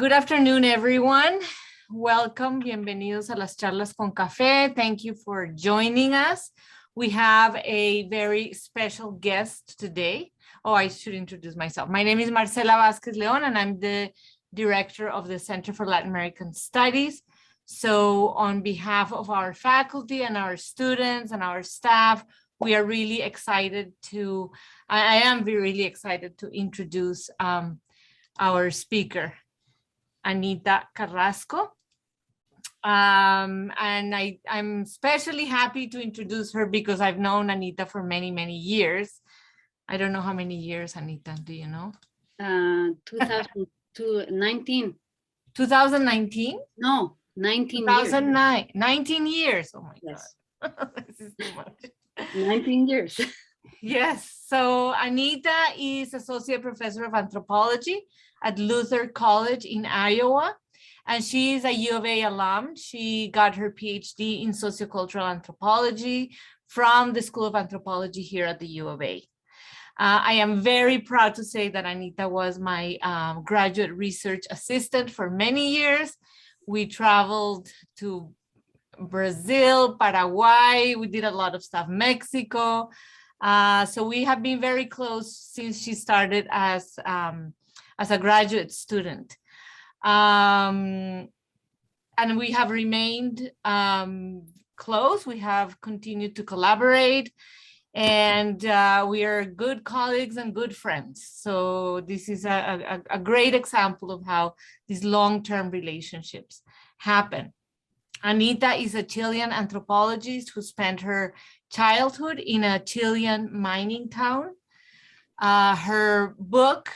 Good afternoon, everyone. Welcome. Bienvenidos a las Charlas con Café. Thank you for joining us. We have a very special guest today. Oh, I should introduce myself. My name is Marcela Vázquez León, and I'm the director of the Center for Latin American Studies. So on behalf of our faculty and our students and our staff, we are really excited to, I am really excited to introduce our speaker, Anita Carrasco. And I'm especially happy to introduce her because I've known Anita for many, many years. I don't know how many years, Anita, do you know? 2019. 2019? No, 19 2009, years. 19 years. Oh my Yes. God. This is too much. 19 years. Yes, so Anita is Associate Professor of Anthropology at Luther College in Iowa, and she is a U of A alum. She got her PhD in sociocultural anthropology from the School of Anthropology here at the U of A. I am very proud to say that Anita was my graduate research assistant for many years. We traveled to Brazil, Paraguay, we did a lot of stuff, Mexico. So we have been very close since she started as a graduate student. And we have remained close. We have continued to collaborate, and we are good colleagues and good friends. So this is a great example of how these long-term relationships happen. Anita is a Chilean anthropologist who spent her childhood in a Chilean mining town. Her book,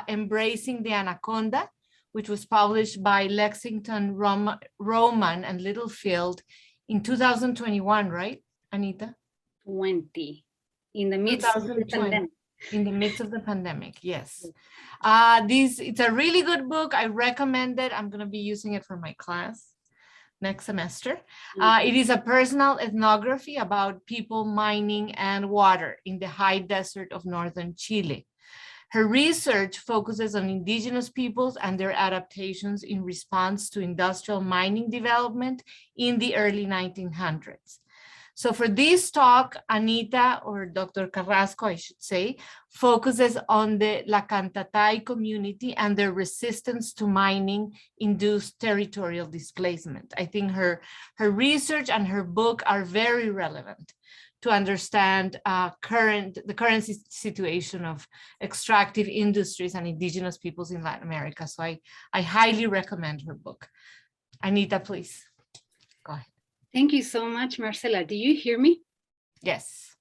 Embracing the Anaconda, which was published by Lexington-Rowman and Littlefield in 2021, right, Anita? 20, in the midst of the pandemic. In the midst of the pandemic, yes. It's a really good book. I recommend it. I'm going to be using it for my class next semester. It is a personal ethnography about people, mining, and water in the high desert of northern Chile. Her research focuses on indigenous peoples and their adaptations in response to industrial mining development in the early 1900s. So for this talk, Anita, or Dr. Carrasco, I should say, focuses on the Likantatay community and their resistance to mining-induced territorial displacement. I think her research and her book are very relevant to understand the current situation of extractive industries and indigenous peoples in Latin America. So I highly recommend her book. Anita, please, go ahead. Thank you so much, Marcela. Do you hear me? Yes.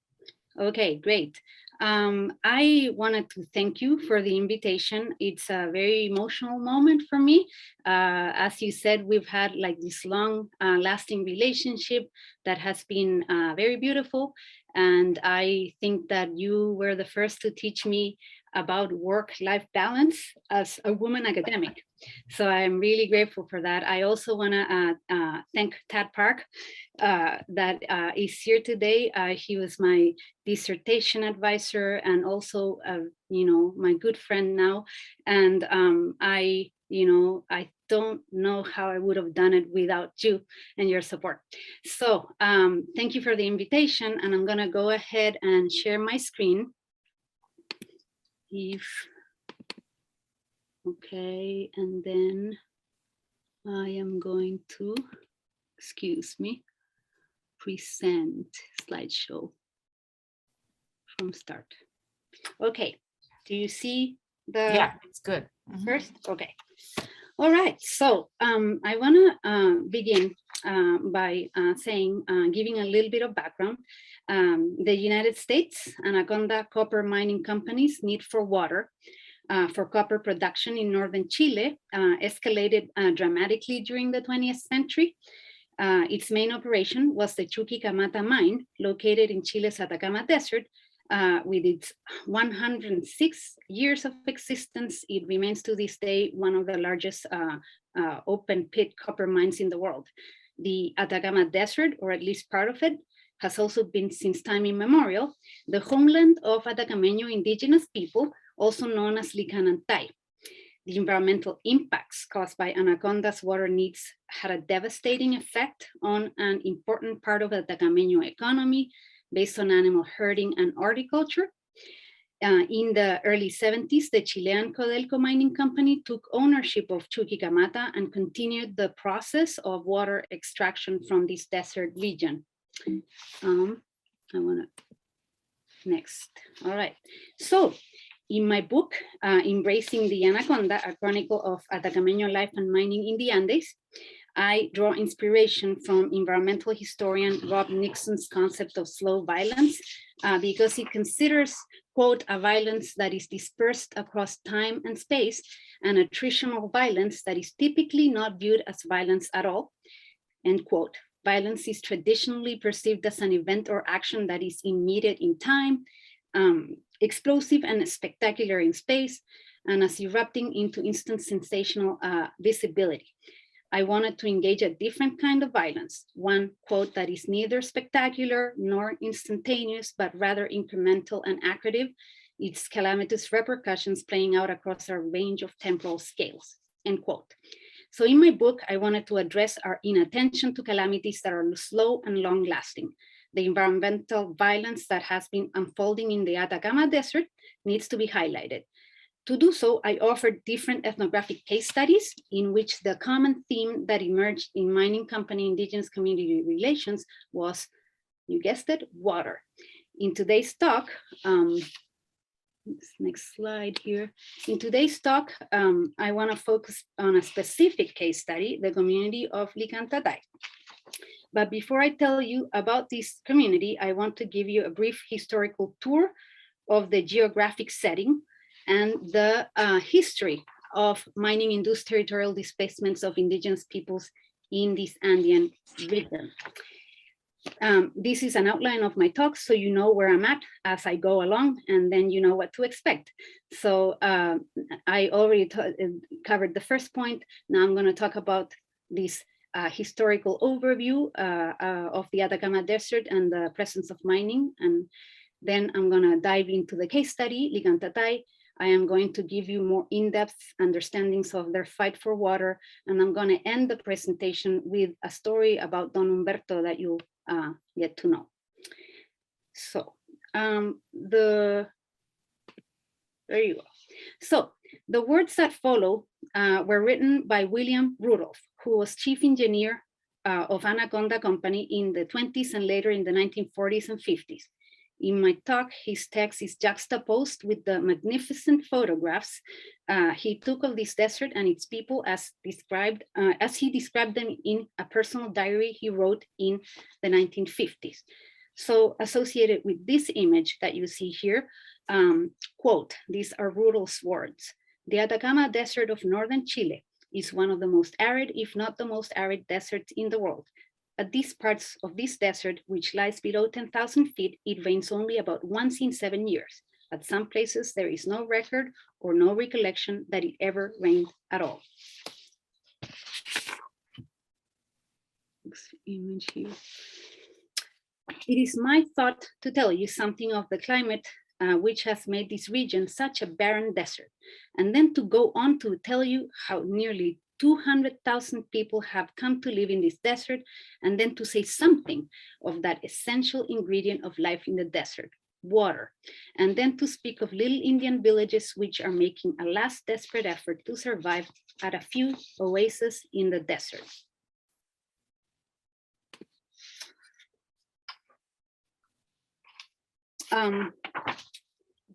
Okay, great. I wanted to thank you for the invitation. It's a very emotional moment for me. As you said, we've had like this long lasting relationship that has been very beautiful. And I think that you were the first to teach me about work-life balance as a woman academic. So I'm really grateful for that. I also want to thank Tad Park that is here today. He was my dissertation advisor and also, my good friend now. And I don't know how I would have done it without you and your support. So thank you for the invitation, and I'm gonna go ahead and share my screen. Okay, and then I am going to, excuse me, present slideshow from start. Okay, do you see the? Yeah, it's good. First, okay. All right, so I want to begin by giving a little bit of background. The United States Anaconda copper mining company's need for water for copper production in northern Chile escalated dramatically during the 20th century. Its main operation was the Chuquicamata mine, located in Chile's Atacama Desert. With its 106 years of existence, it remains to this day one of the largest open pit copper mines in the world. The Atacama Desert, or at least part of it, has also been since time immemorial the homeland of Atacamenos indigenous people, also known as Likantatay. The environmental impacts caused by Anaconda's water needs had a devastating effect on an important part of the Atacamenos economy based on animal herding and horticulture. In the early 70s, the Chilean Codelco mining company took ownership of Chuquicamata and continued the process of water extraction from this desert region. Next, all right. So in my book, Embracing the Anaconda, a chronicle of Atacamenos life and mining in the Andes, I draw inspiration from environmental historian Rob Nixon's concept of slow violence, because he considers, quote, a violence that is dispersed across time and space, and attritional violence that is typically not viewed as violence at all, end quote. Violence is traditionally perceived as an event or action that is immediate in time, explosive and spectacular in space, and as erupting into instant sensational visibility. I wanted to engage a different kind of violence, one, quote, that is neither spectacular nor instantaneous, but rather incremental and accretive, its calamitous repercussions playing out across a range of temporal scales, end quote. So in my book, I wanted to address our inattention to calamities that are slow and long lasting. The environmental violence that has been unfolding in the Atacama Desert needs to be highlighted. To do so, I offered different ethnographic case studies in which the common theme that emerged in mining company indigenous community relations was, you guessed it, water. In today's talk, next slide here. In today's talk, I want to focus on a specific case study, the community of Likantatay. But before I tell you about this community, I want to give you a brief historical tour of the geographic setting and the history of mining-induced territorial displacements of indigenous peoples in this Andean region. This is an outline of my talk, so you know where I'm at as I go along, and then you know what to expect. So I already covered the first point. Now I'm going to talk about this historical overview of the Atacama Desert and the presence of mining, and then I'm going to dive into the case study, Likantatay. I am going to give you more in-depth understandings of their fight for water, and I'm going to end the presentation with a story about Don Humberto that you'll get to know. So there you go. So the words that follow were written by William Rudolph, who was chief engineer of Anaconda Company in the 20s and later in the 1940s and 50s. In my talk, his text is juxtaposed with the magnificent photographs he took of this desert and its people as he described them in a personal diary he wrote in the 1950s. So associated with this image that you see here, quote, these are Rudolph's words. The Atacama Desert of northern Chile is one of the most arid, if not the most arid deserts in the world. At these parts of this desert, which lies below 10,000 feet, it rains only about once in 7 years. At some places, there is no record or no recollection that it ever rained at all. Next image here. It is my thought to tell you something of the climate which has made this region such a barren desert, and then to go on to tell you how nearly 200,000 people have come to live in this desert, and then to say something of that essential ingredient of life in the desert, water, and then to speak of little Indian villages which are making a last desperate effort to survive at a few oases in the desert.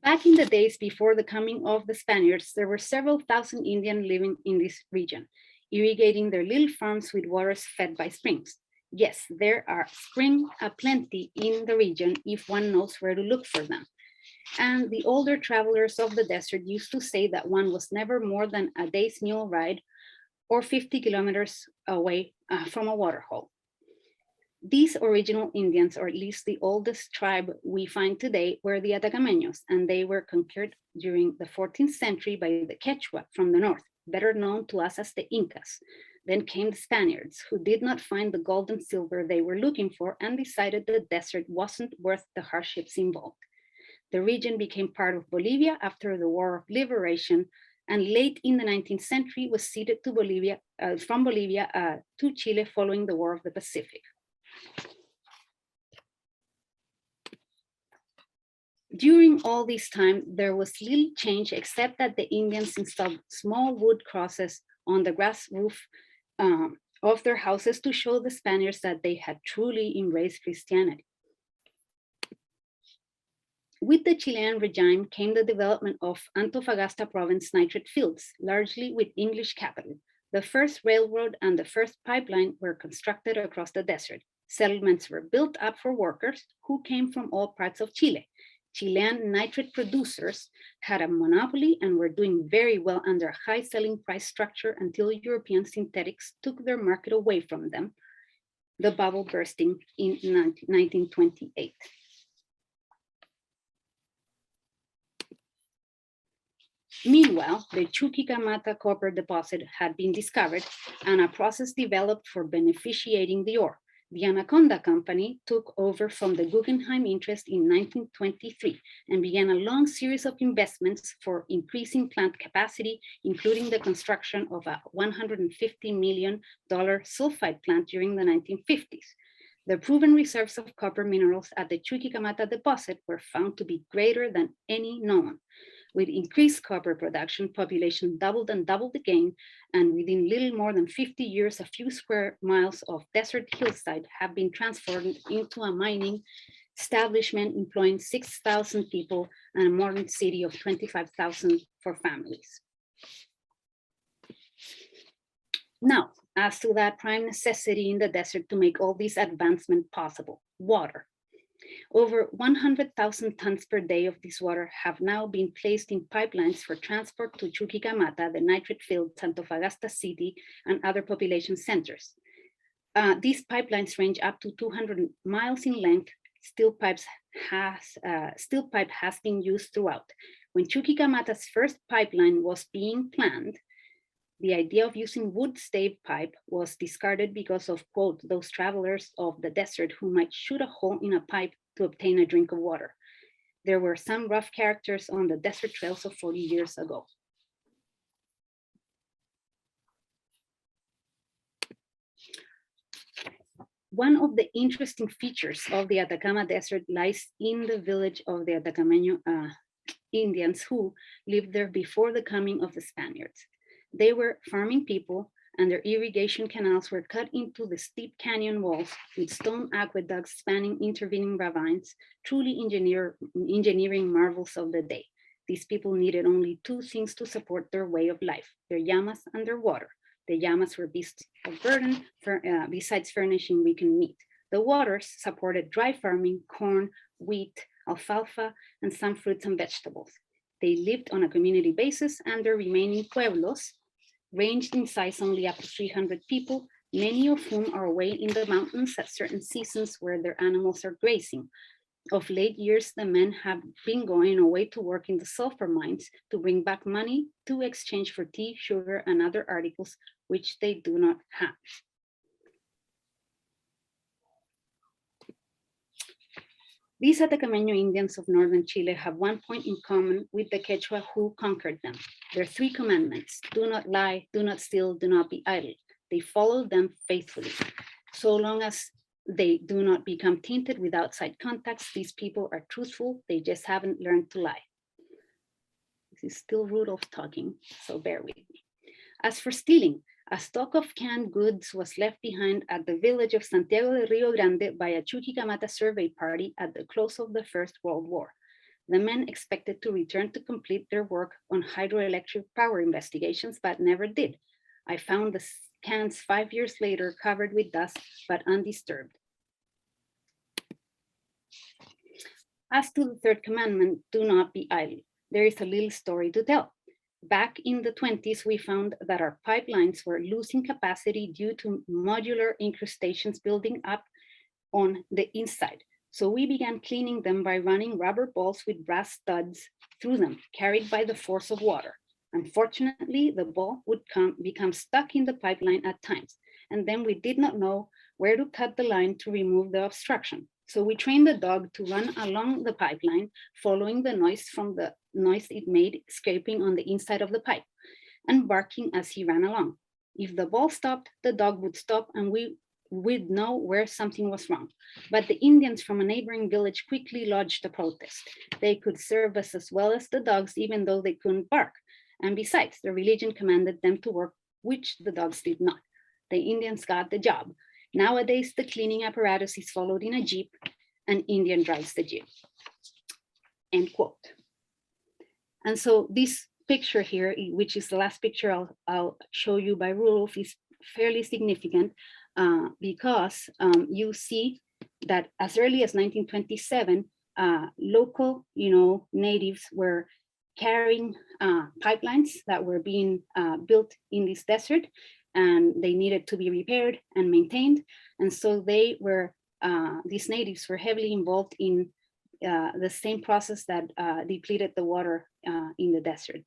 Back in the days before the coming of the Spaniards, there were several thousand Indians living in this region, irrigating their little farms with waters fed by springs. Yes, there are springs aplenty in the region if one knows where to look for them. And the older travelers of the desert used to say that one was never more than a day's mule ride or 50 kilometers away from a water hole. These original Indians, or at least the oldest tribe we find today, were the Atagamenos, and they were conquered during the 14th century by the Quechua from the north, better known to us as the Incas. Then came the Spaniards, who did not find the gold and silver they were looking for and decided the desert wasn't worth the hardships involved. The region became part of Bolivia after the War of Liberation, and late in the 19th century was ceded to Bolivia, from Bolivia to Chile following the War of the Pacific. During all this time, there was little change except that the Indians installed small wood crosses on the grass roof of their houses to show the Spaniards that they had truly embraced Christianity. With the Chilean regime came the development of Antofagasta province nitrate fields, largely with English capital. The first railroad and the first pipeline were constructed across the desert. Settlements were built up for workers who came from all parts of Chile. Chilean nitrate producers had a monopoly and were doing very well under a high selling price structure until European synthetics took their market away from them, the bubble bursting in 1928. Meanwhile, the Chuquicamata copper deposit had been discovered and a process developed for beneficiating the ore. The Anaconda company took over from the Guggenheim interest in 1923 and began a long series of investments for increasing plant capacity, including the construction of a $150 million sulfide plant during the 1950s. The proven reserves of copper minerals at the Chuquicamata deposit were found to be greater than any known. With increased copper production, population doubled and doubled again, and within little more than 50 years, a few square miles of desert hillside have been transformed into a mining establishment employing 6,000 people and a modern city of 25,000 for families. Now, as to that prime necessity in the desert to make all this advancement possible, water. Over 100,000 tons per day of this water have now been placed in pipelines for transport to Chuquicamata, the nitrate field, Antofagasta City, and other population centers. These pipelines range up to 200 miles in length. Steel pipe has been used throughout. When Chuquicamata's first pipeline was being planned, the idea of using wood stave pipe was discarded because of, quote, those travelers of the desert who might shoot a hole in a pipe to obtain a drink of water. There were some rough characters on the desert trails of 40 years ago. One of the interesting features of the Atacama Desert lies in the village of the Atacameño Indians who lived there before the coming of the Spaniards. They were farming people, and their irrigation canals were cut into the steep canyon walls with stone aqueducts spanning intervening ravines, truly engineering marvels of the day. These people needed only two things to support their way of life, their llamas and their water. The llamas were beasts of burden, besides furnishing weakened meat. The waters supported dry farming, corn, wheat, alfalfa, and some fruits and vegetables. They lived on a community basis, and their remaining pueblos ranged in size only up to 300 people, many of whom are away in the mountains at certain seasons where their animals are grazing. Of late years, the men have been going away to work in the sulfur mines to bring back money to exchange for tea, sugar, and other articles which they do not have. These Atacameño Indians of northern Chile have one point in common with the Quechua who conquered them. Their three commandments: do not lie, do not steal, do not be idle. They follow them faithfully. So long as they do not become tainted with outside contacts, these people are truthful, they just haven't learned to lie. This is still Rudolph talking, so bear with me. As for stealing, a stock of canned goods was left behind at the village of Santiago de Rio Grande by a Chuquicamata survey party at the close of the First World War. The men expected to return to complete their work on hydroelectric power investigations, but never did. I found the cans 5 years later covered with dust, but undisturbed. As to the third commandment, do not be idle, there is a little story to tell. Back in the 20s, we found that our pipelines were losing capacity due to modular incrustations building up on the inside. So we began cleaning them by running rubber balls with brass studs through them, carried by the force of water. Unfortunately, the ball would become stuck in the pipeline at times, and then we did not know where to cut the line to remove the obstruction. So we trained the dog to run along the pipeline, following the noise from the noise it made scraping on the inside of the pipe. and barking as he ran along. If the ball stopped, the dog would stop and we'd know where something was wrong. But the Indians from a neighboring village quickly lodged a protest. They could serve us as well as the dogs, even though they couldn't bark. And besides, the religion commanded them to work, which the dogs did not. The Indians got the job. Nowadays, the cleaning apparatus is followed in a jeep, and Indian drives the jeep. End quote. And so this picture here, which is the last picture I'll show you by Rudolph, is fairly significant because you see that as early as 1927, local, natives were carrying pipelines that were being built in this desert, and they needed to be repaired and maintained. And so they were, these natives were heavily involved in the same process that depleted the water in the desert.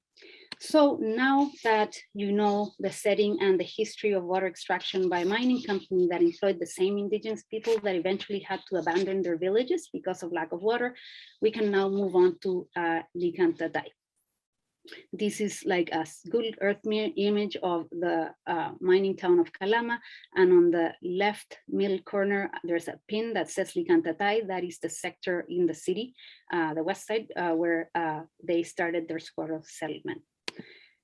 So now that you know the setting and the history of water extraction by a mining company that employed the same indigenous people that eventually had to abandon their villages because of lack of water, we can now move on to Likantatay. This is like a Google Earth image of the mining town of Kalama. And on the left middle corner, there's a pin that says Likantatay. That is the sector in the city, the west side, where they started their squatter settlement.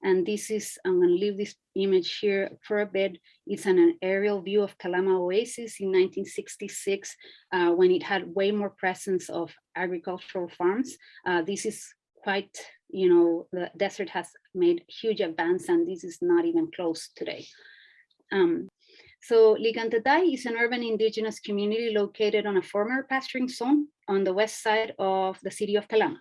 And this is, I'm going to leave this image here for a bit. It's an aerial view of Calama Oasis in 1966, when it had way more presence of agricultural farms. This is quite, the desert has made huge advance, and this is not even close today. So Likantatay is an urban indigenous community located on a former pasturing zone on the west side of the city of Calama.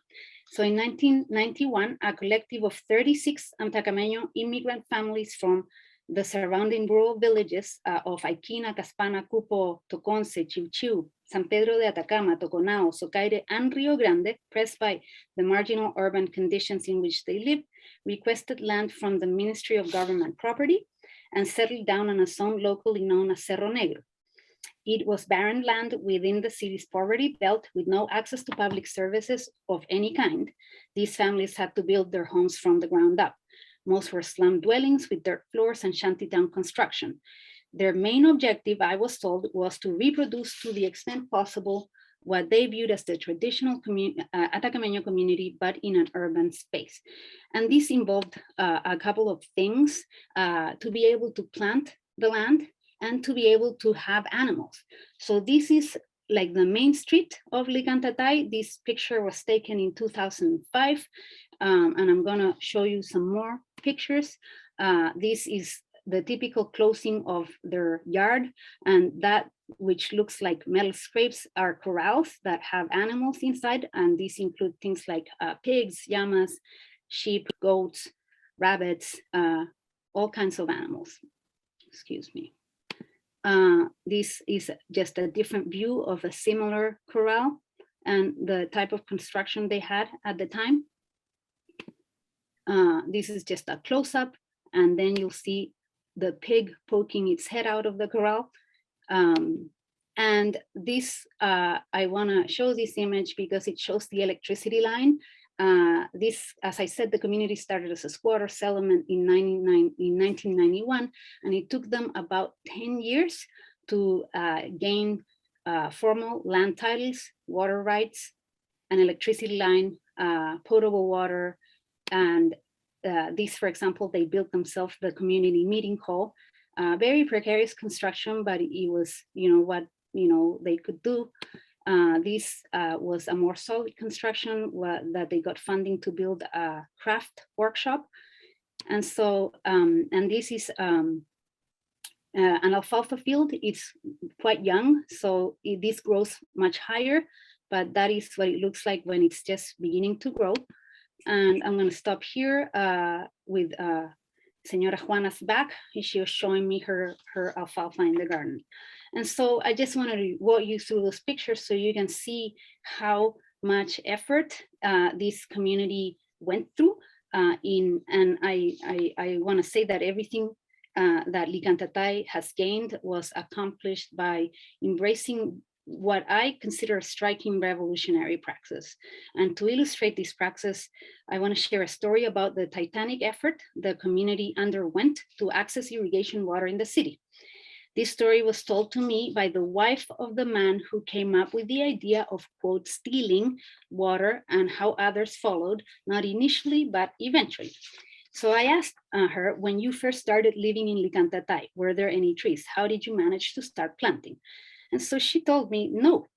So in 1991, a collective of 36 Atacamenos immigrant families from the surrounding rural villages of Aikina, Caspana, Cupo, Toconce, Chiu, San Pedro de Atacama, Toconao, Socaire, and Rio Grande, pressed by the marginal urban conditions in which they live, requested land from the Ministry of Government Property and settled down on a zone locally known as Cerro Negro. It was barren land within the city's poverty belt with no access to public services of any kind. These families had to build their homes from the ground up. Most were slum dwellings with dirt floors and shantytown construction. Their main objective, I was told, was to reproduce to the extent possible what they viewed as the traditional Atacameño community, but in an urban space. And this involved a couple of things: to be able to plant the land and to be able to have animals. So this is like the main street of Likantatay. This picture was taken in 2005, and I'm gonna show you some more pictures. This is the typical closing of their yard, and that which looks like metal scrapes are corrals that have animals inside, and these include things like pigs, llamas, sheep, goats, rabbits, all kinds of animals. Excuse me. This is just a different view of a similar corral and the type of construction they had at the time. This is just a close-up, and then you'll see the pig poking its head out of the corral. And this, I wanna show this image because it shows the electricity line. This, as I said, the community started as a squatter settlement in 1991, and it took them about 10 years to gain formal land titles, water rights, an electricity line, potable water, and this, for example, they built themselves the community meeting hall. Very precarious construction, but it was, what they could do. This was a more solid construction that they got funding to build a craft workshop. And so, and this is an alfalfa field. It's quite young, so this grows much higher, but that is what it looks like when it's just beginning to grow. And I'm gonna stop here with Senora Juana's back. She was showing me her alfalfa in the garden. And so I just wanted to walk you through those pictures so you can see how much effort this community went through. And I want to say that everything that Likantatay has gained was accomplished by embracing what I consider a striking revolutionary praxis. And to illustrate this praxis, I want to share a story about the titanic effort the community underwent to access irrigation water in the city. This story was told to me by the wife of the man who came up with the idea of, quote, stealing water, and how others followed, not initially, but eventually. So I asked her, when you first started living in Likantatay, were there any trees? How did you manage to start planting? And so she told me, no,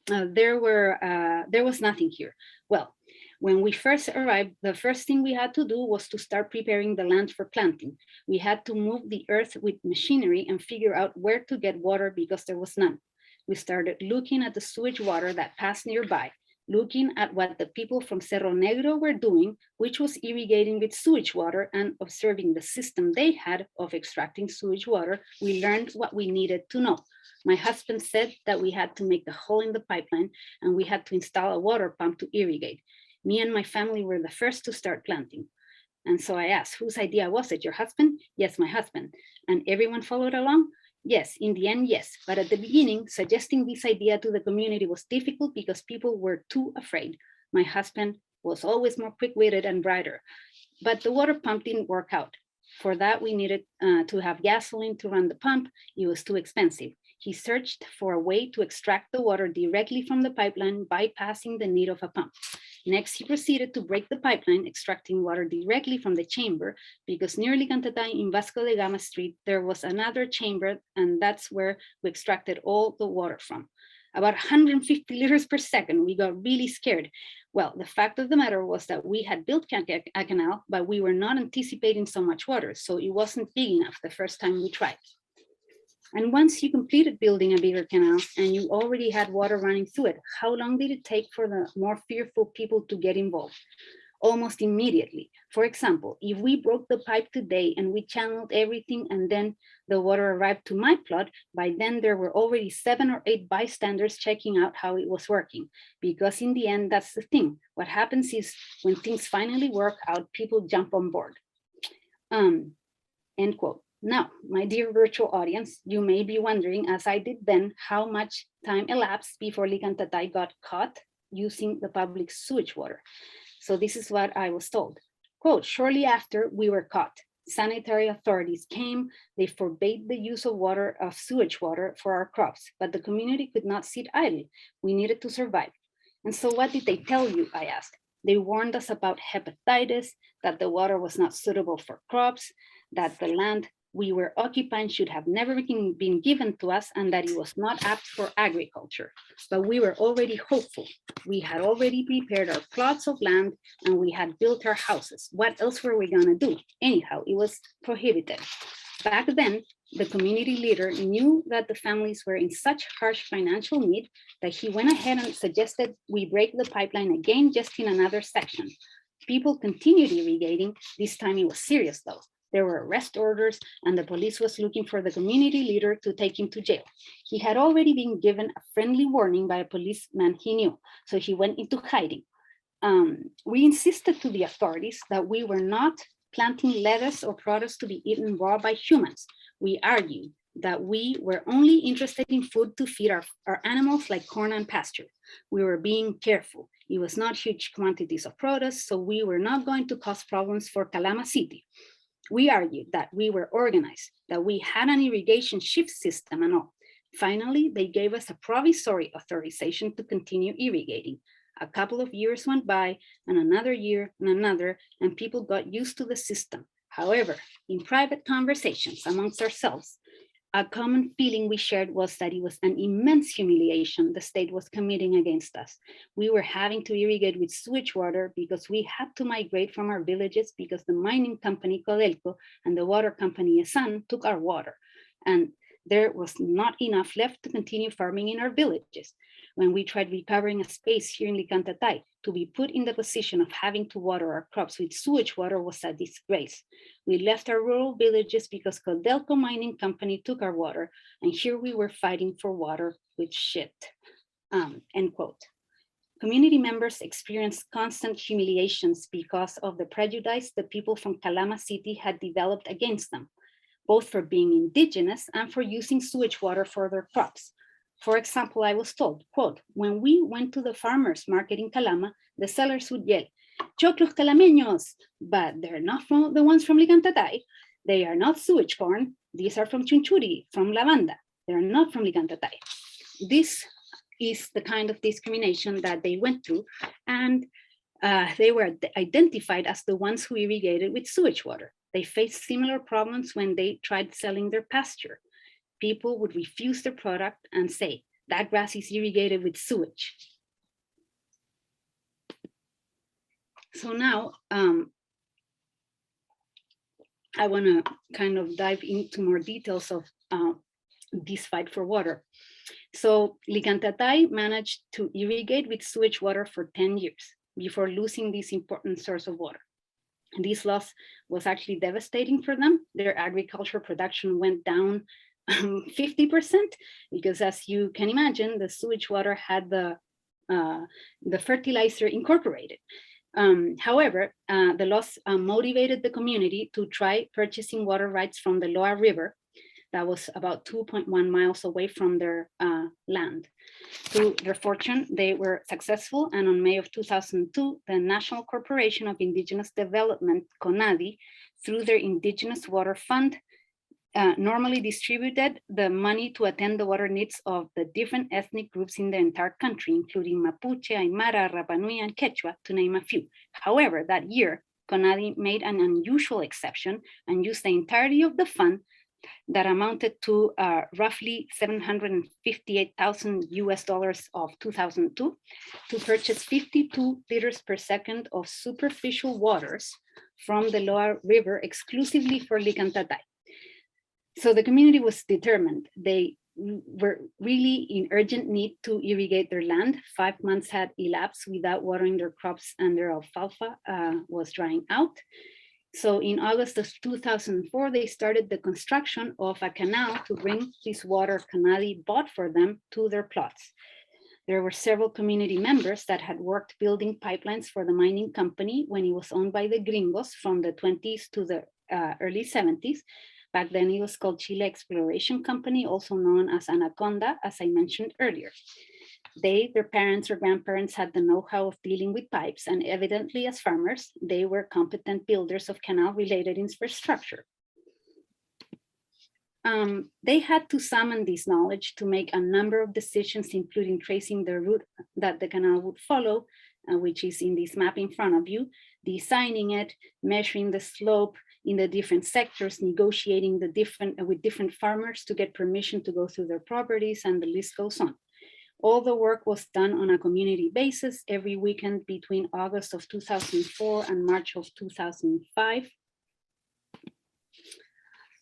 there was nothing here. Well, when we first arrived, the first thing we had to do was to start preparing the land for planting. We had to move the earth with machinery and figure out where to get water because there was none. We started looking at the sewage water that passed nearby, looking at what the people from Cerro Negro were doing, which was irrigating with sewage water, and observing the system they had of extracting sewage water. We learned what we needed to know. My husband said that we had to make a hole in the pipeline and we had to install a water pump to irrigate. Me and my family were the first to start planting. And so I asked, whose idea was it? Your husband? Yes, my husband. And everyone followed along? Yes, in the end, yes. But at the beginning, suggesting this idea to the community was difficult because people were too afraid. My husband was always more quick-witted and brighter. But the water pump didn't work out. For that, we needed to have gasoline to run the pump. It was too expensive. He searched for a way to extract the water directly from the pipeline, bypassing the need of a pump. Next, he proceeded to break the pipeline, extracting water directly from the chamber, because near Likantatay in Vasco da Gama Street, there was another chamber, and that's where we extracted all the water from. About 150 liters per second. We got really scared. Well, the fact of the matter was that we had built a canal, but we were not anticipating so much water, so it wasn't big enough the first time we tried. And once you completed building a bigger canal and you already had water running through it, how long did it take for the more fearful people to get involved? Almost immediately. For example, if we broke the pipe today and we channeled everything and then the water arrived to my plot, by then there were already 7 or 8 bystanders checking out how it was working. Because in the end, that's the thing. What happens is when things finally work out, people jump on board. End quote. Now, my dear virtual audience, you may be wondering, as I did then, how much time elapsed before Likantatay got caught using the public sewage water. So this is what I was told. Quote, shortly after we were caught, sanitary authorities came, they forbade the use of water, of sewage water for our crops, but the community could not sit idle. We needed to survive. And so what did they tell you, I asked. They warned us about hepatitis, that the water was not suitable for crops, that the land we were occupying should have never been given to us, and that it was not apt for agriculture. But we were already hopeful. We had already prepared our plots of land and we had built our houses. What else were we gonna do? Anyhow, it was prohibited. Back then, the community leader knew that the families were in such harsh financial need that he went ahead and suggested we break the pipeline again, just in another section. People continued irrigating. This time it was serious though. There were arrest orders and the police was looking for the community leader to take him to jail. He had already been given a friendly warning by a policeman he knew, so he went into hiding. We insisted to the authorities that we were not planting lettuce or products to be eaten raw by humans. We argued that we were only interested in food to feed our animals like corn and pasture. We were being careful. It was not huge quantities of produce, so we were not going to cause problems for Calama City. We argued that we were organized, that we had an irrigation shift system and all. Finally, they gave us a provisory authorization to continue irrigating. A couple of years went by, and another year and another, and people got used to the system. However, in private conversations amongst ourselves, a common feeling we shared was that it was an immense humiliation the state was committing against us. We were having to irrigate with sewage water because we had to migrate from our villages because the mining company Codelco and the water company Esan took our water. And there was not enough left to continue farming in our villages. When we tried recovering a space here in Likantatay, to be put in the position of having to water our crops with sewage water was a disgrace. We left our rural villages because Codelco Mining Company took our water, and here we were fighting for water with shit, end quote. Community members experienced constant humiliations because of the prejudice the people from Calama City had developed against them, both for being indigenous and for using sewage water for their crops. For example, I was told, quote, when we went to the farmer's market in Calama, the sellers would yell, "Choclos Calameños," but they're not from the ones from Likantatay. They are not sewage corn. These are from Chunchuri, from Lavanda. They're not from Likantatay. This is the kind of discrimination that they went through, and they were identified as the ones who irrigated with sewage water. They faced similar problems when they tried selling their pasture. People would refuse their product and say, that grass is irrigated with sewage. So now I want to kind of dive into more details of this fight for water. So Likantatay managed to irrigate with sewage water for 10 years before losing this important source of water. And this loss was actually devastating for them. Their agriculture production went down 50% because, as you can imagine, the sewage water had the fertilizer incorporated. However, the loss motivated the community to try purchasing water rights from the Loa River that was about 2.1 miles away from their land. To their fortune, they were successful, and on May of 2002, the National Corporation of Indigenous Development, CONADI, through their Indigenous Water Fund, normally distributed the money to attend the water needs of the different ethnic groups in the entire country, including Mapuche, Aymara, Rapa Nui, and Quechua, to name a few. However, that year, CONADI made an unusual exception and used the entirety of the fund that amounted to roughly $758,000 US of 2002 to purchase 52 liters per second of superficial waters from the Loa River exclusively for Likantatay. So the community was determined. They were really in urgent need to irrigate their land. 5 months had elapsed without watering their crops, and their alfalfa was drying out. So in August of 2004, they started the construction of a canal to bring this water CONADI bought for them to their plots. There were several community members that had worked building pipelines for the mining company when it was owned by the gringos from the 20s to the early 70s. Back then it was called Chile Exploration Company, also known as Anaconda, as I mentioned earlier. Their parents or grandparents had the know-how of dealing with pipes, and evidently as farmers, they were competent builders of canal-related infrastructure. They had to summon this knowledge to make a number of decisions, including tracing the route that the canal would follow, which is in this map in front of you, designing it, measuring the slope in the different sectors, negotiating with different farmers to get permission to go through their properties, and the list goes on. All the work was done on a community basis every weekend between August of 2004 and March of 2005.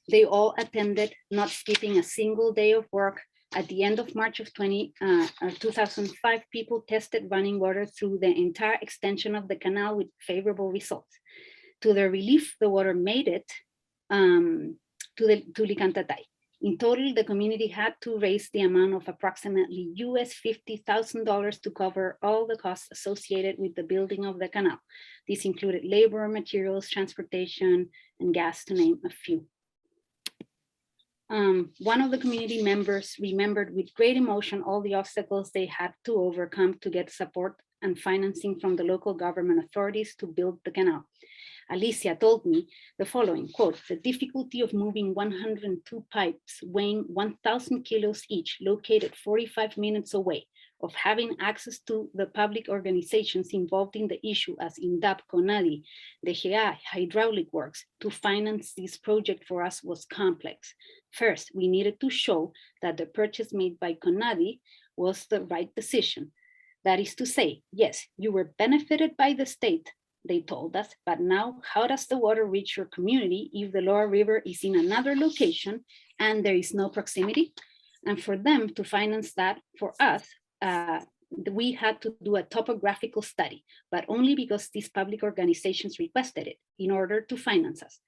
They all attended, not skipping a single day of work. At the end of March of 2005, people tested running water through the entire extension of the canal with favorable results. To their relief, the water made it to Likantatay. In total, the community had to raise the amount of approximately US $50,000 to cover all the costs associated with the building of the canal. This included labor, materials, transportation, and gas, to name a few. One of the community members remembered with great emotion all the obstacles they had to overcome to get support and financing from the local government authorities to build the canal. Alicia told me the following, quote, "The difficulty of moving 102 pipes weighing 1,000 kilos each, located 45 minutes away, of having access to the public organizations involved in the issue as INDAP, CONADI, the GEA, Hydraulic Works, to finance this project for us was complex. First, we needed to show that the purchase made by CONADI was the right decision. That is to say, yes, you were benefited by the state, they told us, but now how does the water reach your community if the Loa River is in another location and there is no proximity? And for them to finance that for us, we had to do a topographical study, but only because these public organizations requested it in order to finance us.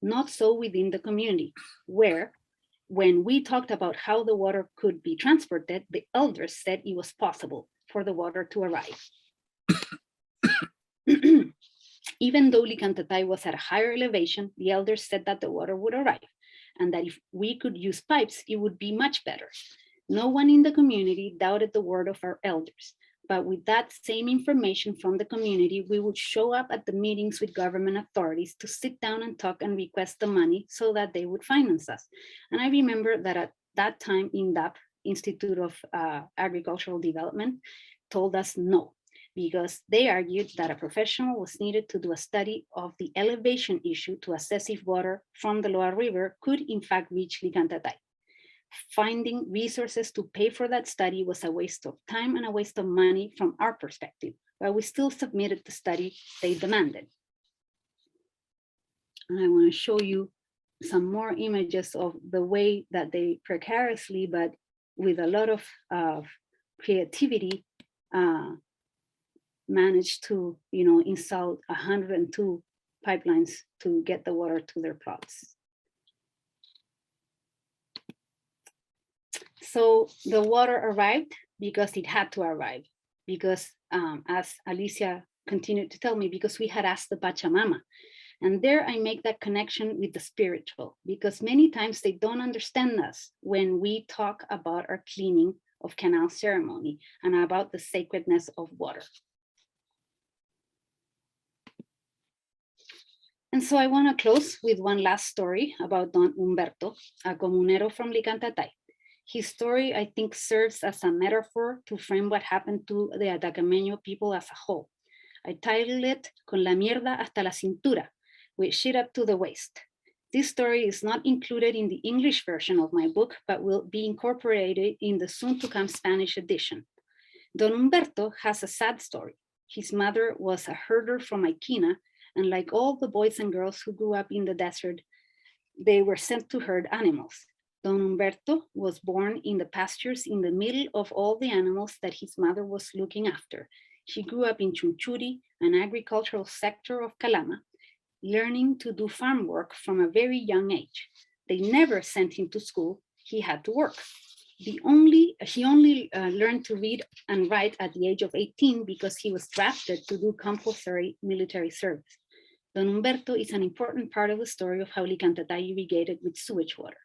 Not so within the community, where when we talked about how the water could be transported, the elders said it was possible for the water to arrive. Even though Likantatay was at a higher elevation, the elders said that the water would arrive and that if we could use pipes, it would be much better. No one in the community doubted the word of our elders, but with that same information from the community, we would show up at the meetings with government authorities to sit down and talk and request the money so that they would finance us. And I remember that at that time, INDAP, Institute of Agricultural Development, told us no, because they argued that a professional was needed to do a study of the elevation issue to assess if water from the Loa River could in fact reach Likantatay. Finding resources to pay for that study was a waste of time and a waste of money from our perspective, but we still submitted the study they demanded. And I want to show you some more images of the way that they precariously, but with a lot of creativity, managed to, install 102 pipelines to get the water to their plots. So the water arrived because it had to arrive, because as Alicia continued to tell me, because we had asked the Pachamama. And there I make that connection with the spiritual, because many times they don't understand us when we talk about our cleaning of canal ceremony and about the sacredness of water. And so I want to close with one last story about Don Humberto, a comunero from Likantatay. His story, I think, serves as a metaphor to frame what happened to the Atacamenos people as a whole. I titled it Con la mierda hasta la cintura, with shit up to the waist. This story is not included in the English version of my book, but will be incorporated in the soon-to-come Spanish edition. Don Humberto has a sad story. His mother was a herder from Aikina, and like all the boys and girls who grew up in the desert, they were sent to herd animals. Don Humberto was born in the pastures in the middle of all the animals that his mother was looking after. He grew up in Chunchuri, an agricultural sector of Calama, learning to do farm work from a very young age. They never sent him to school. He had to work. He only learned to read and write at the age of 18 because he was drafted to do compulsory military service. Don Humberto is an important part of the story of how Likantatay irrigated with sewage water.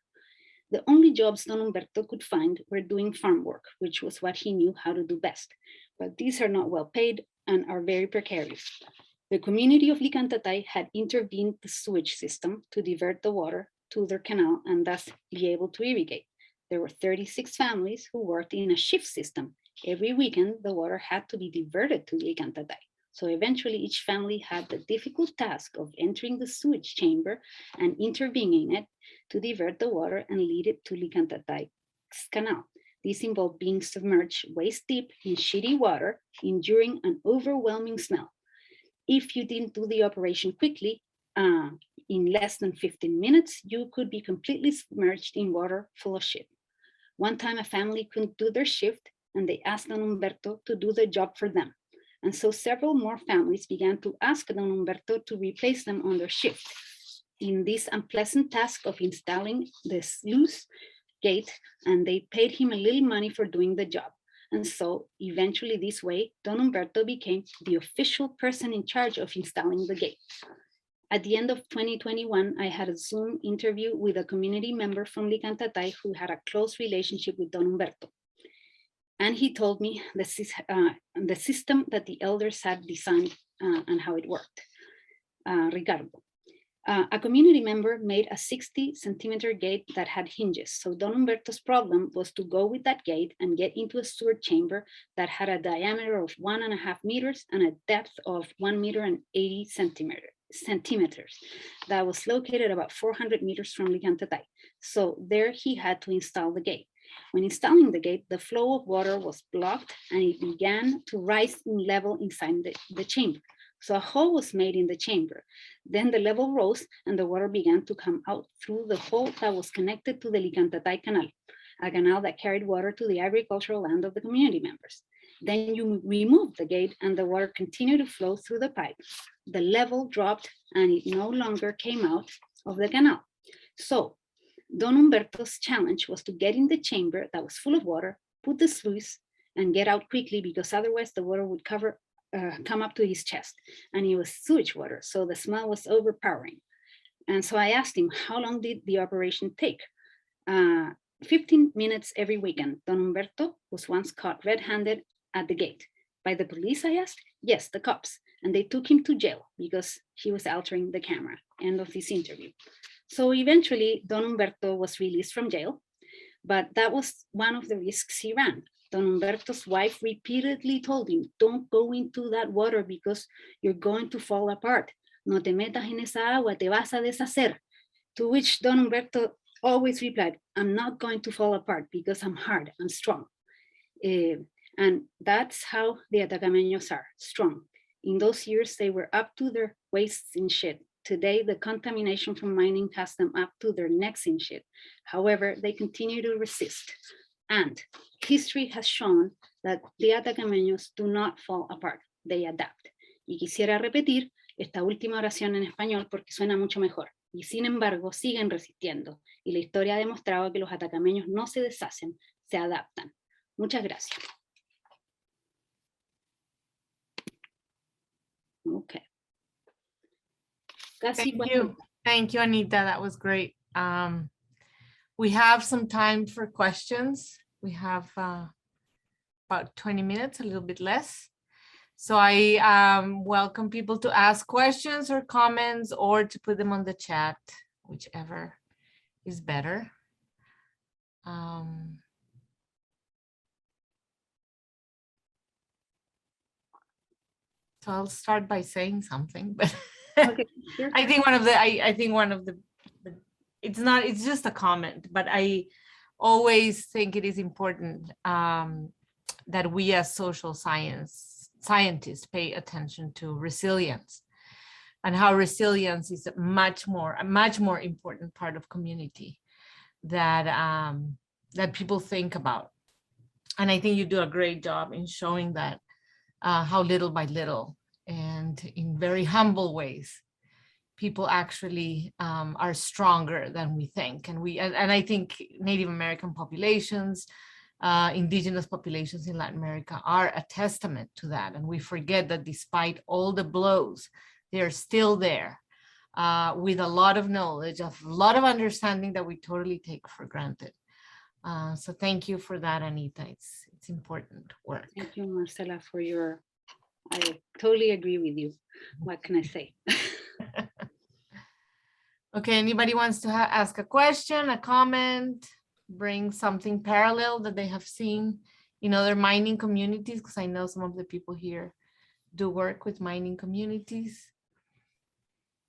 The only jobs Don Humberto could find were doing farm work, which was what he knew how to do best. But these are not well paid and are very precarious. The community of Likantatay had intervened the sewage system to divert the water to their canal and thus be able to irrigate. There were 36 families who worked in a shift system. Every weekend, the water had to be diverted to Likantatay. So eventually each family had the difficult task of entering the sewage chamber and intervening in it to divert the water and lead it to Likantatay's canal. This involved being submerged waist deep in shitty water, enduring an overwhelming smell. If you didn't do the operation quickly, in less than 15 minutes, you could be completely submerged in water full of shit. One time a family couldn't do their shift and they asked Don Humberto to do the job for them. And so several more families began to ask Don Humberto to replace them on their shift in this unpleasant task of installing the sluice gate, and they paid him a little money for doing the job. And so eventually this way, Don Humberto became the official person in charge of installing the gate. At the end of 2021, I had a Zoom interview with a community member from Likantatay who had a close relationship with Don Humberto. And he told me the system that the elders had designed and how it worked. Ricardo. A community member made a 60-centimeter gate that had hinges. So Don Humberto's problem was to go with that gate and get into a sewer chamber that had a diameter of 1.5 meters and a depth of 1 meter and 80 centimeters. That was located about 400 meters from Likantatay. So there he had to install the gate. When installing the gate, the flow of water was blocked and it began to rise in level inside the chamber. So a hole was made in the chamber. Then the level rose and the water began to come out through the hole that was connected to the Likantatay Canal, a canal that carried water to the agricultural land of the community members. Then you removed the gate and the water continued to flow through the pipe. The level dropped and it no longer came out of the canal. So Don Humberto's challenge was to get in the chamber that was full of water, put the sluice and get out quickly because otherwise the water would come up to his chest, and it was sewage water, so the smell was overpowering. And so I asked him, how long did the operation take? 15 minutes every weekend. Don Humberto was once caught red-handed at the gate. By the police, I asked? Yes, the cops. And they took him to jail because he was altering the camera. End of this interview. So eventually, Don Humberto was released from jail, but that was one of the risks he ran. Don Humberto's wife repeatedly told him, don't go into that water because you're going to fall apart. No te metas en esa agua, te vas a deshacer. To which Don Humberto always replied, I'm not going to fall apart because I'm hard, I'm strong. And that's how the Atacamenos are, strong. In those years, they were up to their waists in shit. Today, the contamination from mining has them up to their necks in shit. However, they continue to resist. And history has shown that the Atacamenos do not fall apart, they adapt. Y quisiera repetir esta última oración en español porque suena mucho mejor. Y sin embargo, siguen resistiendo. Y la historia ha demostrado que los atacameños no se deshacen, se adaptan. Muchas gracias. Okay. Thank you, Anita. That was great. We have some time for questions. We have about 20 minutes, a little bit less. So I welcome people to ask questions or comments or to put them on the chat, whichever is better. So I'll start by saying something, but Okay, sure. I think one of the it's just a comment, but I always think it is important that we as social scientists pay attention to resilience and how resilience is a much more important part of community that that people think about. And I think you do a great job in showing that how little by little and in very humble ways, people actually are stronger than we think. And I think Native American populations, indigenous populations in Latin America are a testament to that. And we forget that despite all the blows, they're still there with a lot of knowledge, a lot of understanding that we totally take for granted. So thank you for that, Anita. It's important work. Thank you, Marcela, for your, I totally agree with you. What can I say? Okay, anybody wants to ask a question, a comment, bring something parallel that they have seen in other mining communities? Because I know some of the people here do work with mining communities.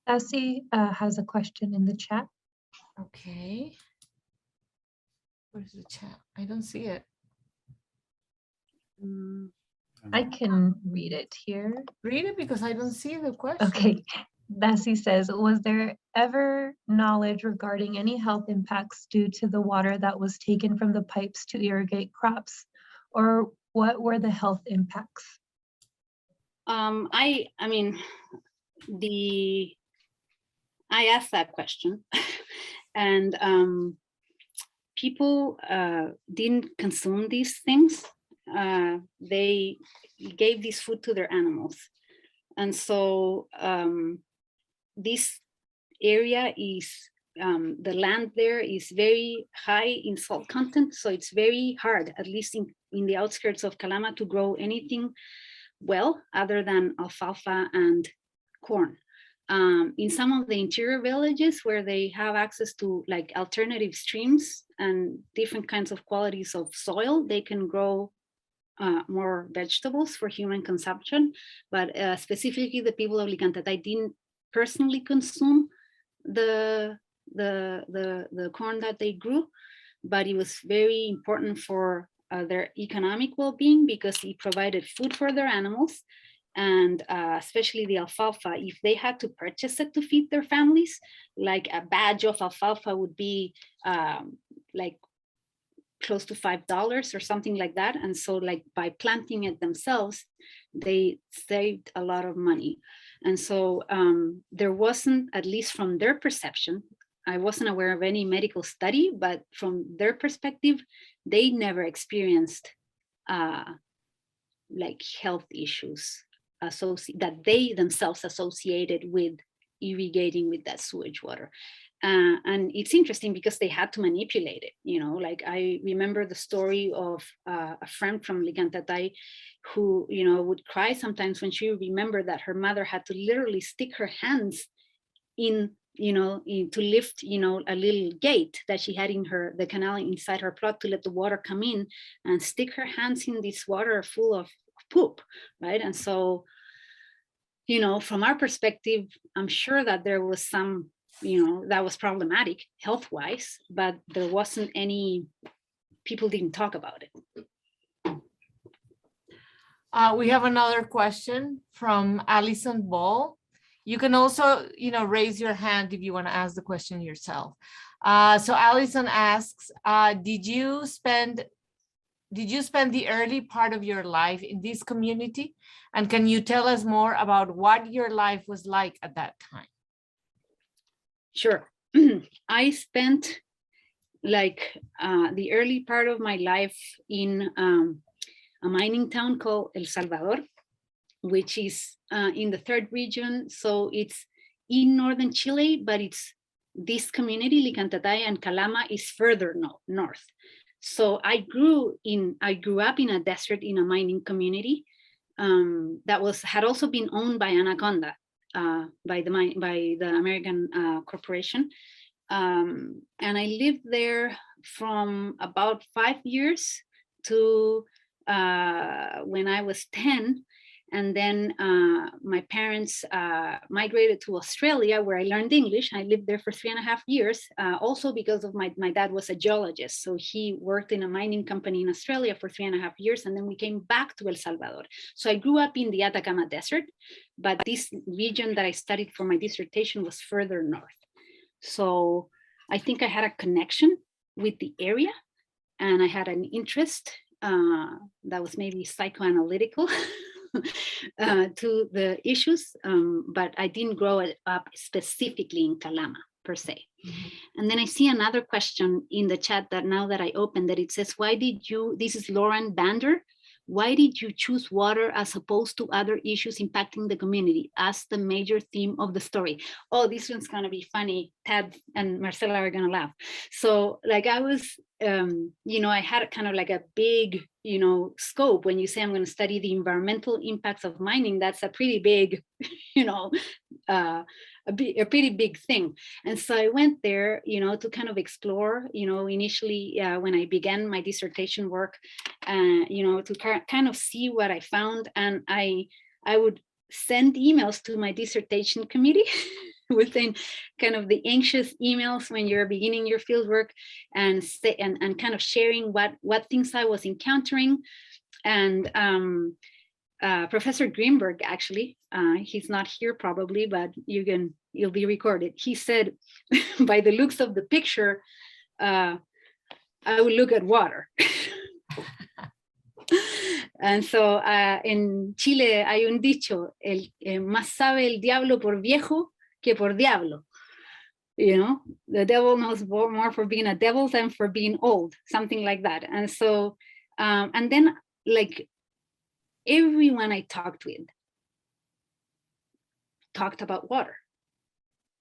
Bessie has a question in the chat. Okay. Where's the chat? I don't see it. I can read it here. Read it because I don't see the question. Okay. Bessie says, was there ever knowledge regarding any health impacts due to the water that was taken from the pipes to irrigate crops? Or what were the health impacts? I mean, I asked that question and people didn't consume these things. They gave this food to their animals. And so this area is, the land there is very high in salt content. So it's very hard, at least in the outskirts of Kalama, to grow anything well other than alfalfa and corn. In some of the interior villages where they have access to like alternative streams and different kinds of qualities of soil, they can grow more vegetables for human consumption, but specifically the people of Likantatay didn't personally consume the corn that they grew, but it was very important for their economic well-being because it provided food for their animals, and especially the alfalfa. If they had to purchase it to feed their families, like a badge of alfalfa would be like close to $5 or something like that. And so like by planting it themselves, they saved a lot of money. And so there wasn't, at least from their perception, I wasn't aware of any medical study, but from their perspective, they never experienced like health issues that they themselves associated with irrigating with that sewage water. And it's interesting because they had to manipulate it, you know, like I remember the story of a friend from Likantatay who, you know, would cry sometimes when she remembered that her mother had to literally stick her hands in, you know, to lift, you know, a little gate that she had in the canal inside her plot to let the water come in, and stick her hands in this water full of poop, right? And so, you know, from our perspective, I'm sure that there was some, you know, that was problematic health-wise, but there wasn't any, people didn't talk about it. We have another question from Allison Ball. You can also, you know, raise your hand if you want to ask the question yourself. So Allison asks, did you spend the early part of your life in this community? And can you tell us more about what your life was like at that time? Sure. I spent like the early part of my life in a mining town called El Salvador, which is in the 3rd region. So it's in northern Chile, but it's this community, Likantatay and Calama, is further north. So I grew up in a desert in a mining community that had also been owned by Anaconda, by the American corporation. And I lived there from about 5 years to when I was 10. And then my parents migrated to Australia, where I learned English. I lived there for 3.5 years, also because of my dad was a geologist. So he worked in a mining company in Australia for 3.5 years. And then we came back to El Salvador. So I grew up in the Atacama desert, but this region that I studied for my dissertation was further north. So I think I had a connection with the area, and I had an interest that was maybe psychoanalytical to the issues, but I didn't grow up specifically in Kalama per se. Mm-hmm. And then I see another question in the chat that now that I opened that it says, why did you, this is Lauren Bander, why did you choose water as opposed to other issues impacting the community as the major theme of the story? Oh, this one's gonna be funny. Tad and Marcela are gonna laugh. So like I was, you know, I had kind of like a big, you know, scope. When you say I'm gonna study the environmental impacts of mining, that's a pretty big, you know, a pretty big thing. And so I went there, you know, to kind of explore, you know, initially when I began my dissertation work, you know, to kind of see what I found. And I would send emails to my dissertation committee within kind of the anxious emails when you're beginning your fieldwork, and kind of sharing what things I was encountering. And Professor Greenberg, actually, he's not here probably, but you'll be recorded. He said, by the looks of the picture, I would look at water. And so in Chile hay un dicho, más sabe el diablo por viejo que por diablo. You know, the devil knows more for being a devil than for being old, something like that. And so, and then like everyone I talked with talked about water.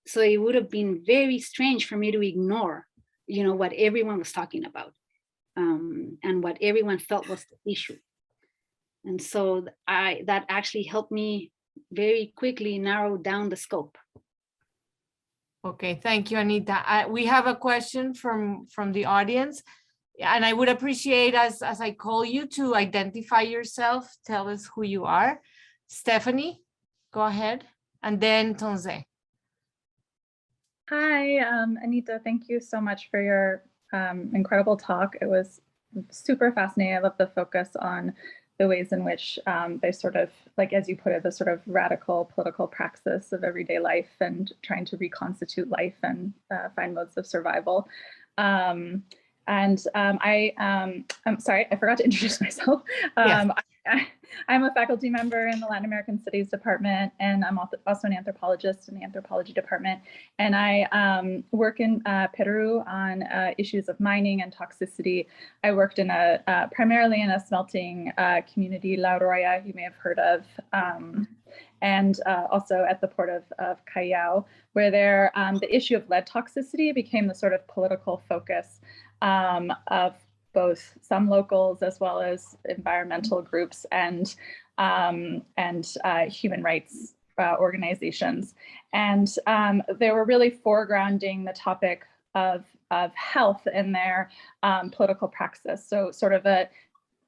So it would have been very strange for me to ignore, you know, what everyone was talking about, and what everyone felt was the issue. And so that actually helped me very quickly narrow down the scope. Okay, thank you, Anita. We have a question from the audience, and I would appreciate as I call you to identify yourself, tell us who you are. Stephanie, go ahead, and then Tonze. Hi, Anita, thank you so much for your incredible talk. It was super fascinating. I love the focus on the ways in which they sort of, like, as you put it, the sort of radical political praxis of everyday life and trying to reconstitute life and find modes of survival. I'm sorry, I forgot to introduce myself. Yes. I'm a faculty member in the Latin American Studies Department, and I'm also an anthropologist in the anthropology department. And I work in Peru on issues of mining and toxicity. I worked in primarily in a smelting community, La Roya, you may have heard of. and also at the port of Callao, where the issue of lead toxicity became the sort of political focus of both some locals as well as environmental groups and human rights organizations. And they were really foregrounding the topic of health in their political praxis. So sort of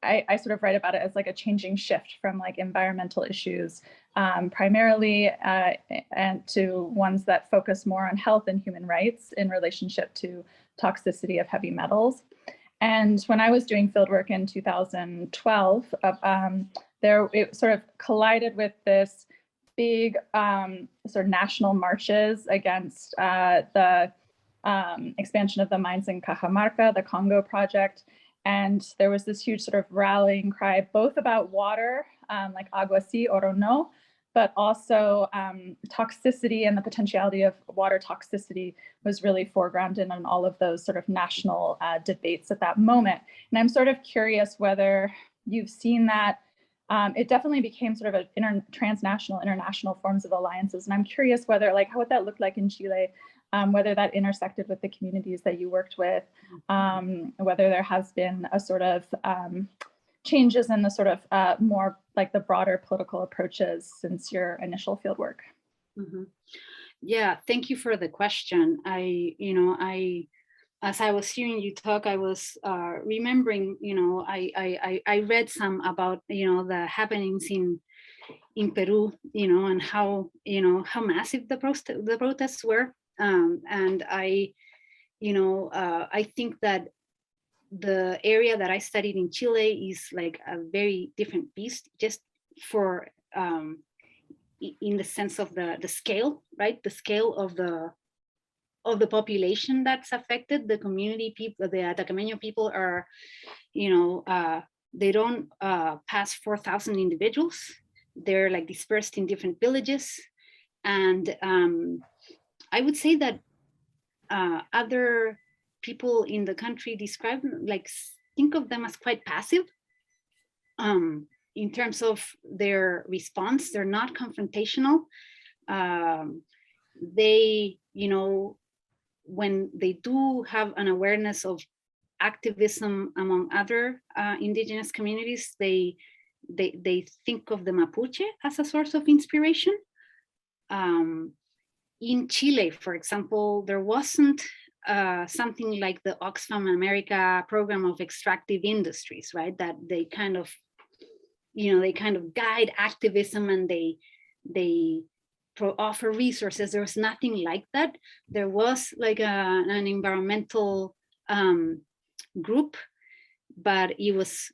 I sort of write about it as like a changing shift from like environmental issues primarily and to ones that focus more on health and human rights in relationship to toxicity of heavy metals. And when I was doing fieldwork in 2012, it sort of collided with this big sort of national marches against the expansion of the mines in Cajamarca, the Congo project. And there was this huge sort of rallying cry, both about water, like agua sí, oro no, but also toxicity and the potentiality of water toxicity was really foregrounded in all of those sort of national debates at that moment. And I'm sort of curious whether you've seen that. It definitely became sort of transnational, international forms of alliances. And I'm curious whether, like, how would that look like in Chile, whether that intersected with the communities that you worked with, whether there has been a sort of changes in the sort of more like the broader political approaches since your initial fieldwork. Mm-hmm. Yeah, thank you for the question. As I was hearing you talk, I was remembering, I read some about, the happenings in Peru, and how massive the protests were. And I think that the area that I studied in Chile is like a very different beast, just for in the sense of the scale, right? The scale of the population that's affected. The community people, the Atacamenos people are, they don't pass 4,000 individuals. They're like dispersed in different villages. And I would say that other people in the country think of them as quite passive in terms of their response. They're not confrontational. They, when they do have an awareness of activism among other indigenous communities, they think of the Mapuche as a source of inspiration. In Chile, for example, there wasn't something like the Oxfam America program of extractive industries, right? That they kind of guide activism and they offer resources. There was nothing like that. There was like an environmental group, but it was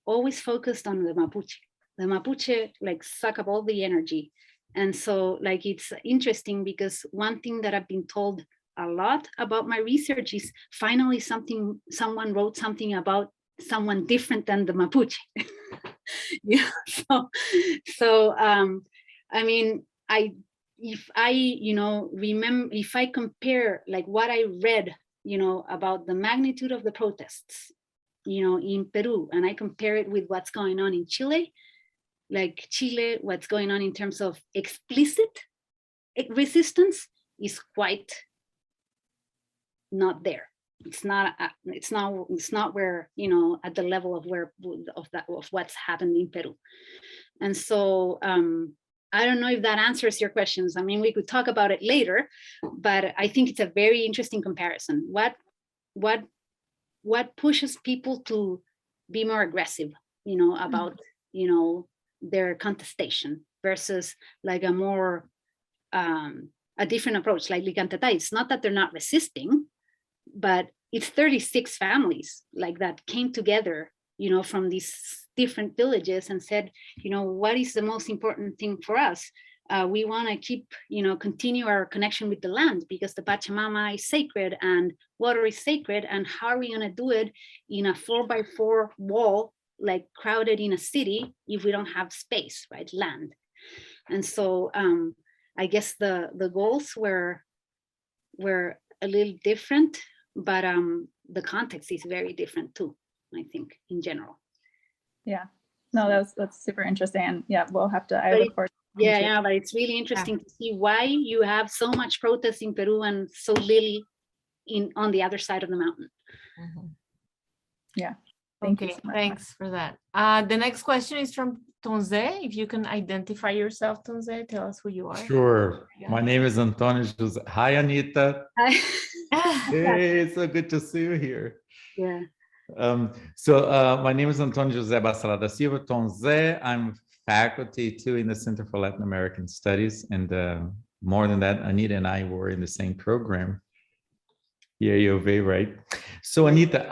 always focused on the Mapuche. The Mapuche like suck up all the energy. And so like it's interesting because one thing that I've been told a lot about my research is finally someone wrote something about someone different than the Mapuche. Yeah. So I mean, if I compare like what I read, about the magnitude of the protests, in Peru, and I compare it with what's going on in Chile, like Chile, what's going on in terms of explicit resistance is quite not there. It's not where, at the level of what's happened in Peru. And so I don't know if that answers your questions. I mean, we could talk about it later, but I think it's a very interesting comparison. What pushes people to be more aggressive, about, their contestation versus like a more, a different approach, like Likantatay. It's not that they're not resisting, but it's 36 families like that came together, from these different villages and said, what is the most important thing for us? We want to keep, continue our connection with the land because the Pachamama is sacred and water is sacred. And how are we going to do it in a 4x4 wall, like crowded in a city, if we don't have space, right? Land. And so I guess the goals were a little different, but the context is very different too, I think, in general. Yeah, no, that's super interesting. And yeah, we'll have to, I look forward to Yeah, but it's really interesting to see why you have so much protest in Peru and so little on the other side of the mountain. Yeah. Thank you Okay, so much. thanks for that. The next question is from Tonze. If you can identify yourself, Tonze, tell us who you are. Sure. My name is Antonio Jose. Hi, Anita. Hey, it's so good to see you here. Yeah. My name is Antonio Jose Bacelar da Silva Tonze. I'm faculty too in the Center for Latin American Studies. And more than that, Anita and I were in the same program. Yeah, UOV, right? So Anita,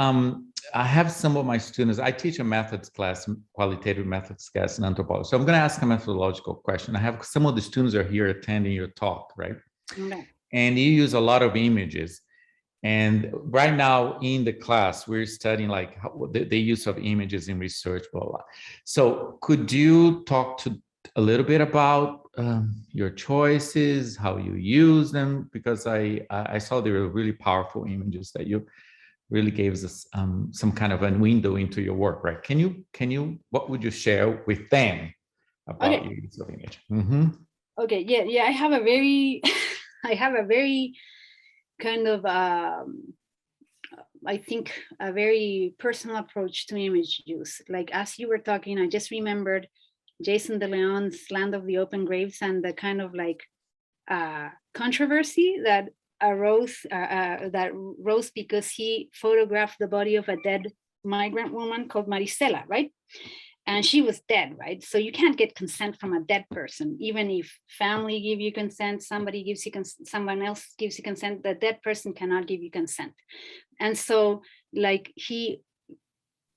I have some of my students, I teach a methods class, qualitative methods class in anthropology. So I'm going to ask a methodological question. I have some of the students are here attending your talk, right? Okay. And you use a lot of images. And right now in the class, we're studying like how, the use of images in research, blah, blah. So could you talk to a little bit about your choices, how you use them? Because I saw they were really powerful images that you really gave us some kind of a window into your work, right? Can you, what would you share with them about your use of image? Mm-hmm. Okay, yeah, I have a very, I have a very kind of, I think, a very personal approach to image use. Like as you were talking, I just remembered Jason de Leon's Land of the Open Graves and the kind of like controversy that arose because he photographed the body of a dead migrant woman called Marisela, right? And she was dead, right? So you can't get consent from a dead person, even if family give you consent, somebody gives you someone else gives you consent, the dead person cannot give you consent. And so like he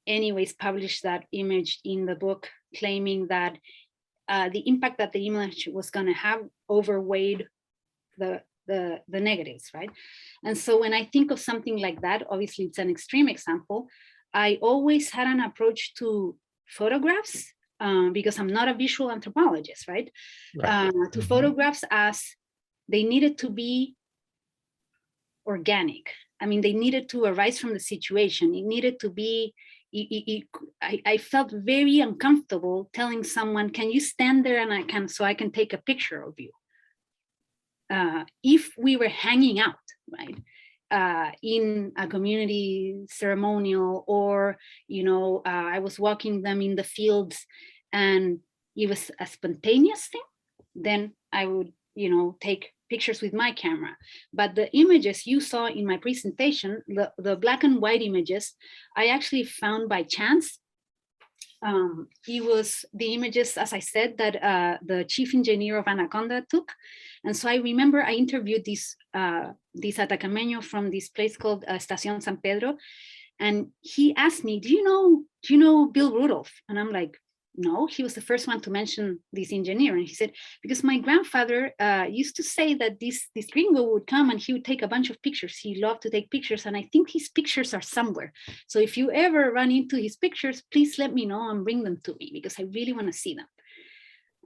anyways published that image in the book, claiming that the impact that the image was going to have overweighed the negatives, right? And so when I think of something like that, obviously it's an extreme example, I always had an approach to photographs because I'm not a visual anthropologist, right? To photographs as they needed to be organic. I mean, they needed to arise from the situation. It needed to be, I felt very uncomfortable telling someone, can you stand there and I can take a picture of you? If we were hanging out, right? In a community ceremonial, or, you know, I was walking them in the fields and it was a spontaneous thing, then I would, you know, take pictures with my camera. But the images you saw in my presentation, the black and white images, I actually found by chance. It was the images, as I said, that the chief engineer of Anaconda took. And so I remember I interviewed this Atacameño from this place called Estación San Pedro. And he asked me, do you know Bill Rudolph? And I'm like, no, he was the first one to mention this engineer. And he said, because my grandfather used to say that this gringo would come and he would take a bunch of pictures. He loved to take pictures. And I think his pictures are somewhere. So if you ever run into his pictures, please let me know and bring them to me because I really want to see them.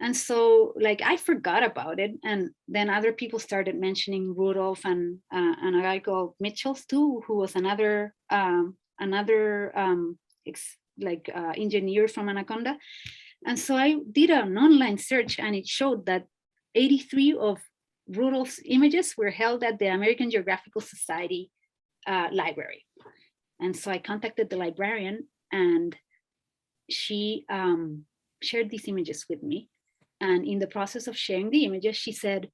And so like I forgot about it. And then other people started mentioning Rudolph and a guy called Mitchells too, who was another engineer from Anaconda. And so I did an online search and it showed that 83 of Rudolph's images were held at the American Geographical Society library. And so I contacted the librarian and she shared these images with me. And in the process of sharing the images, she said,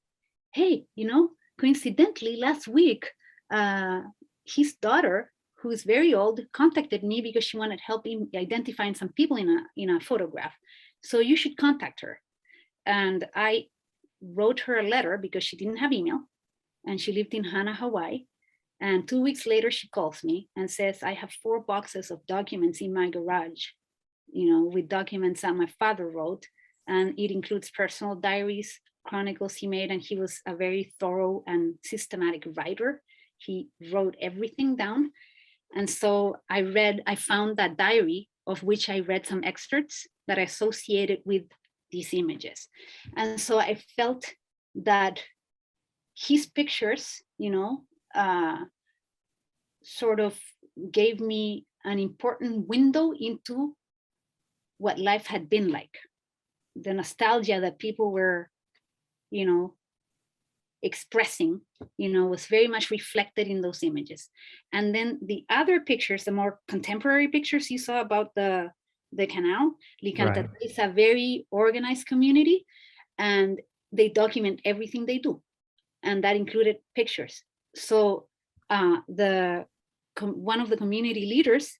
hey, you know, coincidentally last week, his daughter, who is very old, contacted me because she wanted help in identifying some people in a photograph. So you should contact her. And I wrote her a letter because she didn't have email and she lived in Hana, Hawaii. And 2 weeks later, she calls me and says, I have 4 boxes of documents in my garage, you know, with documents that my father wrote. And it includes personal diaries, chronicles he made, and he was a very thorough and systematic writer. He wrote everything down. And so I found that diary of which I read some excerpts that I associated with these images. And so I felt that his pictures, you know, sort of gave me an important window into what life had been like, the nostalgia that people were, expressing, was very much reflected in those images. And then the other pictures, the more contemporary pictures you saw about the canal, Likantatay is a very organized community, and they document everything they do, and that included pictures. So one of the community leaders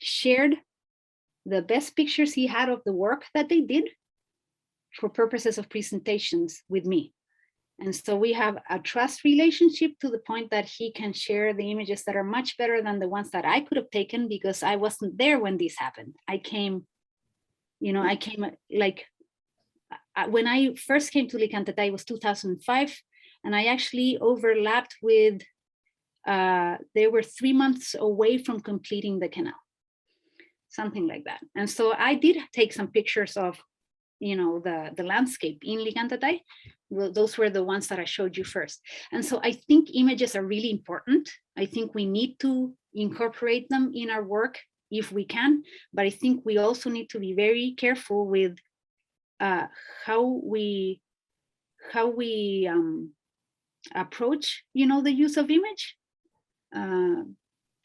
shared the best pictures he had of the work that they did for purposes of presentations with me. And so we have a trust relationship to the point that he can share the images that are much better than the ones that I could have taken, because I wasn't there when this happened. I came like, when I first came to Likantatay, it was 2005, and I actually overlapped with, they were 3 months away from completing the canal, something like that. And so I did take some pictures of, the landscape in Likantatay. Well, those were the ones that I showed you first. And so I think images are really important. I think we need to incorporate them in our work if we can, but I think we also need to be very careful with how we approach, the use of image,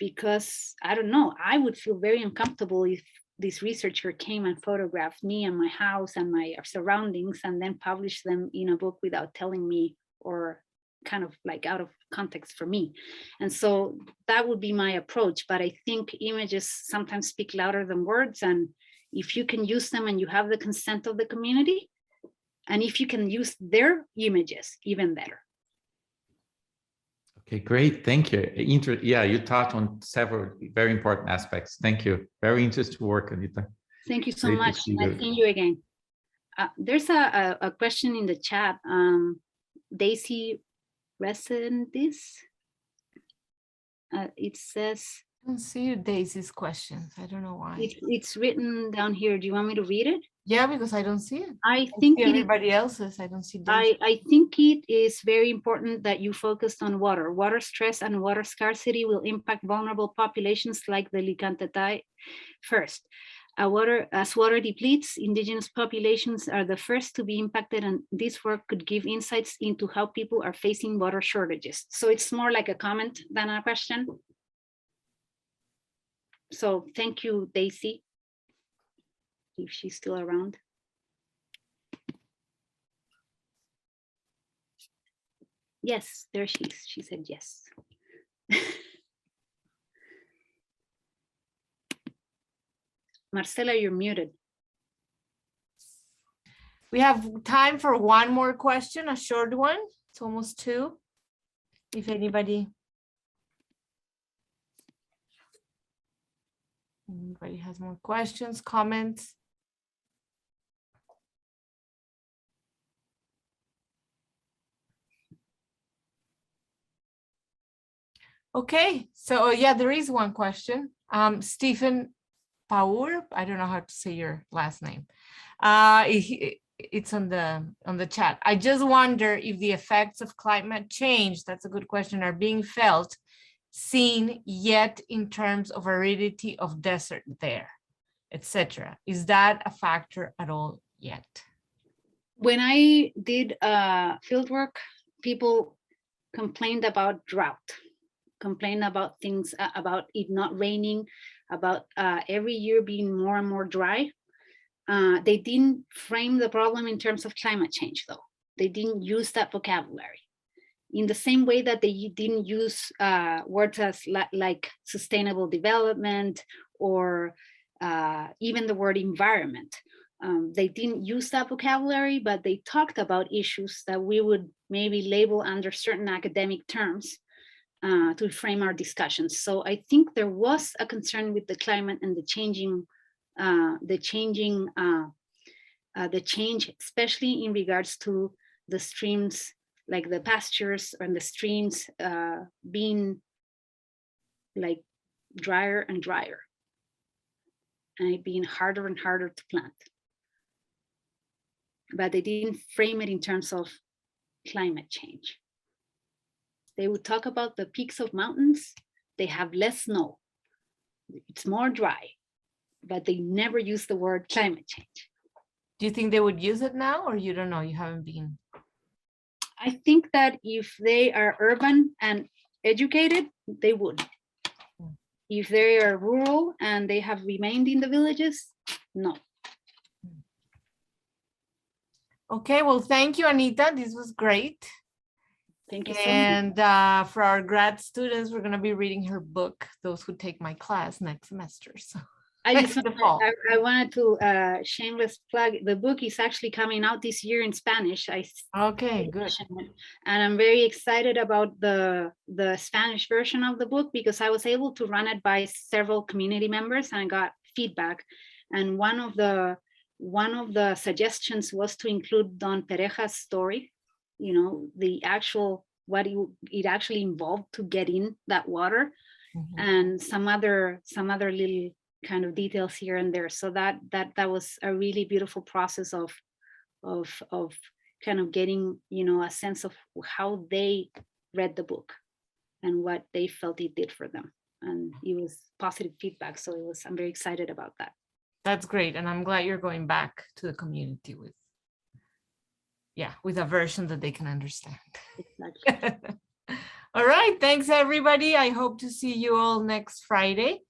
because I don't know, I would feel very uncomfortable if this researcher came and photographed me and my house and my surroundings and then published them in a book without telling me, or kind of like out of context for me. And so that would be my approach. But I think images sometimes speak louder than words. And if you can use them and you have the consent of the community, and if you can use their images, even better. Okay, great. Thank you. Yeah, you touched on several very important aspects. Thank you. Very interesting work, Anita. Thank you so much. Nice seeing you again. There's a question in the chat. Daisy Resendiz. It says, I don't see Daisy's questions. I don't know why. It's written down here. Do you want me to read it? Yeah, because I don't see it. I think everybody else's. I don't see Daisy. I think it is very important that you focused on water. Water stress and water scarcity will impact vulnerable populations like the Likantatay first. As water depletes, indigenous populations are the first to be impacted, and this work could give insights into how people are facing water shortages. So it's more like a comment than a question. So thank you, Daisy, if she's still around. Yes, there she is. She said yes. Marcela, you're muted. We have time for one more question, a short one. It's almost 2. If anybody has more questions, comments. Okay, so yeah, there is one question. Stephen Paur, I don't know how to say your last name. It's on the chat. I just wonder if the effects of climate change, that's a good question, are being seen yet in terms of aridity of desert there, etc. Is that a factor at all yet? When I did fieldwork, people complained about drought, complained about things, about it not raining, about every year being more and more dry. They didn't frame the problem in terms of climate change, though. They didn't use that vocabulary. In the same way that they didn't use words as like sustainable development or even the word environment. They didn't use that vocabulary, but they talked about issues that we would maybe label under certain academic terms to frame our discussions. So I think there was a concern with the climate and the change, especially in regards to the streams, like the pastures and the streams being like drier and drier, and it being harder and harder to plant. But they didn't frame it in terms of climate change. They would talk about the peaks of mountains. They have less snow. It's more dry, but they never use the word climate change. Do you think they would use it now, or you don't know? You haven't been. I think that if they are urban and educated, they would. If they are rural and they have remained in the villages, no. Okay, well, thank you, Anita. This was great. Thank you so much. And for our grad students, we're going to be reading her book, those who take my class next semester. So I just the fall. I wanted to shameless plug. The book is actually coming out this year in Spanish. Okay, good. And I'm very excited about the Spanish version of the book because I was able to run it by several community members and I got feedback. And one of the suggestions was to include Don Pereja's story, you know, the actual what it actually involved to get in that water, and some other little kind of details here and there. So that was a really beautiful process of kind of getting, you know, a sense of how they read the book and what they felt it did for them. And it was positive feedback. So I'm very excited about that. That's great. And I'm glad you're going back to the community with a version that they can understand. Exactly. All right. Thanks, everybody. I hope to see you all next Friday.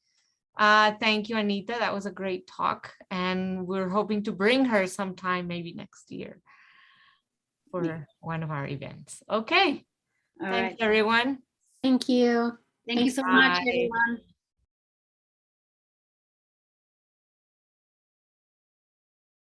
Thank you, Anita. That was a great talk. And we're hoping to bring her sometime, maybe next year, for one of our events. Okay. All Thanks, right. everyone. Thank you. Thank you so much, Bye. everyone.